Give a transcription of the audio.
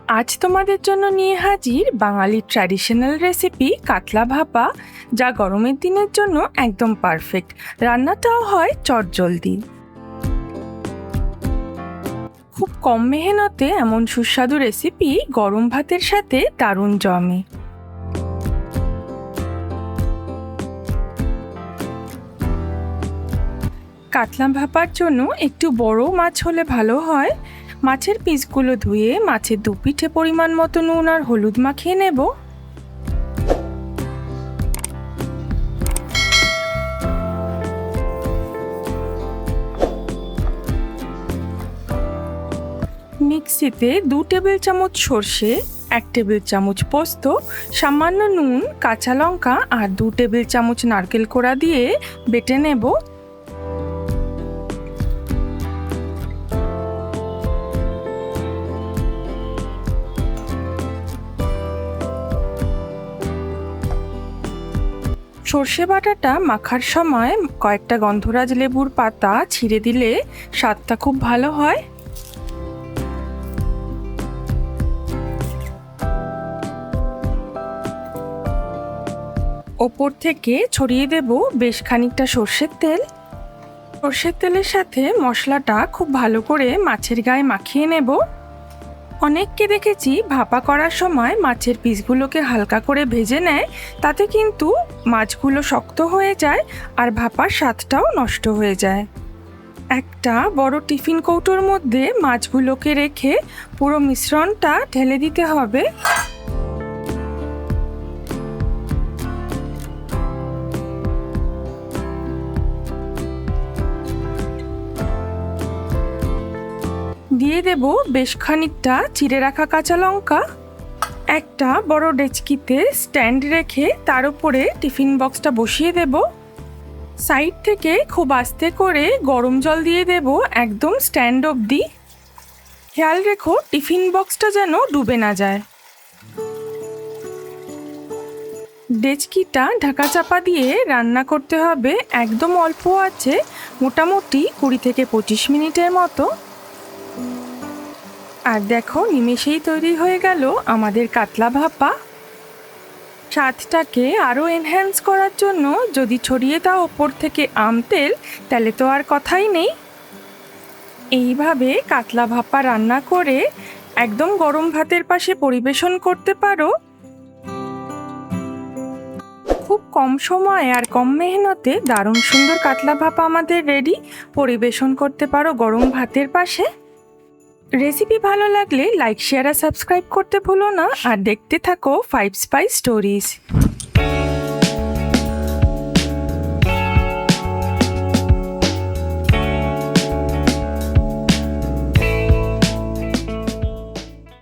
আজ তোমাদের জন্য নিয়ে হাজির বাঙালির ট্র্যাডিশনাল রেসিপি কাতলা ভাপা, যা গরমের দিনের জন্য একদম পারফেক্ট। রান্নাটাও হয় চটজলদি। খুব কম মেহনতে এমন সুস্বাদু রেসিপি গরম ভাতের সাথে দারুণ জমে। কাতলা ভাপার জন্য একটু বড় মাছ হলে ভালো হয়। মাছের পিসগুলো ধুয়ে মাছের 2 পিঠে পরিমাণ মতো নুন আর হলুদ মাখিয়ে নেব। মিক্সিতে 2 টেবিল চামচ সর্ষে, 1 টেবিল চামচ পোস্ত, সামান্য নুন, কাঁচা লঙ্কা আর 2 টেবিল চামচ নারকেল কোড়া দিয়ে বেটে নেব। সর্ষে বাটাটা মাখার সময় কয়েকটা গন্ধরাজ লেবুর পাতা ছিঁড়ে দিলে স্বাদটা খুব ভালো হয়। ওপর থেকে ছড়িয়ে দেব বেশ খানিকটা সর্ষের তেল। সর্ষের তেলের সাথে মশলাটা খুব ভালো করে মাছের গায়ে মাখিয়ে নেব। অনেককে দেখেছি ভাপা করার সময় মাছের পিসগুলোকে হালকা করে ভেজে নেয়, তাতে কিন্তু মাছগুলো শক্ত হয়ে যায় আর ভাপার স্বাদটাও নষ্ট হয়ে যায়। একটা বড় টিফিন কৌটোর মধ্যে মাছগুলোকে রেখে পুরো মিশ্রণটা ঢেলে দিতে হবে। দিয়ে দেব বেশ খানিকটা চিড়ে রাখা কাঁচা লঙ্কা। একটা বড় ডেচকিতে স্ট্যান্ড রেখে তার উপরে টিফিন বক্সটা বসিয়ে দেব। সাইড থেকে খুব আস্তে করে গরম জল দিয়ে দেব একদম স্ট্যান্ড অবধি। খেয়াল রেখো টিফিন বক্সটা যেন ডুবে না যায়। ডেচকিটা ঢাকা চাপা দিয়ে রান্না করতে হবে একদম অল্প আঁচে, মোটামুটি 20 থেকে 25 মিনিটের মতো। আর দেখো নিমেষেই তৈরি হয়ে গেল আমাদের কাতলা ভাপা। স্বাদটাকে আরও এনহ্যান্স করার জন্য যদি ছড়িয়ে দাও ওপর থেকে আম তেল, তাহলে তো আর কথাই নেই। এইভাবে কাতলা ভাপা রান্না করে একদম গরম ভাতের পাশে পরিবেশন করতে পারো। খুব কম সময়ে আর কম মেহনতে দারুণ সুন্দর কাতলা ভাপা আমাদের রেডি। পরিবেশন করতে পারো গরম ভাতের পাশে। রেসিপি ভালো লাগলে লাইক, শেয়ার আর সাবস্ক্রাইব করতে ভুলো না। আর দেখতে থাকো 5 স্পাইস স্টোরিজ।